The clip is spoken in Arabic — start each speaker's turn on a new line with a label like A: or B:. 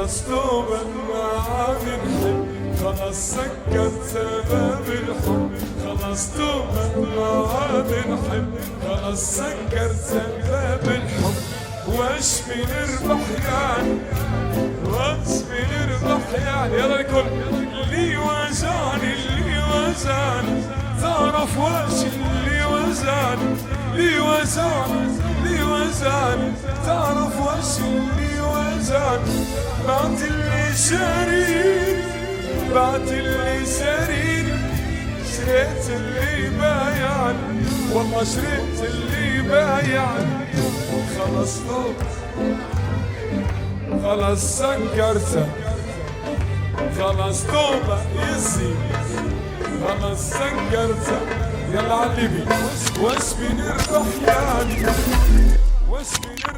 A: خلاص توبة ما عاد نحب، خلاص سكرت سبب الحب، خلاص توبة ما عاد نحب، خلاص سكرت سبب الحب. واش بنربح يعني، واش بنربح يعني، يلا الكل. اللي وجعني اللي وجعني، تعرف واش اللي وجعني، اللي وجعني اللي وجعني، تعرف واش اللي وجعني. بعت اللي شاريني، بعت اللي شاريني، شريت اللي بايعني، والله شريت اللي بايعني. خلاص فوق خلاص سكرته، خلاص توبة يزي، خلاص سكرته. يلا علي بي. واش بنربح يعني، واش بنربح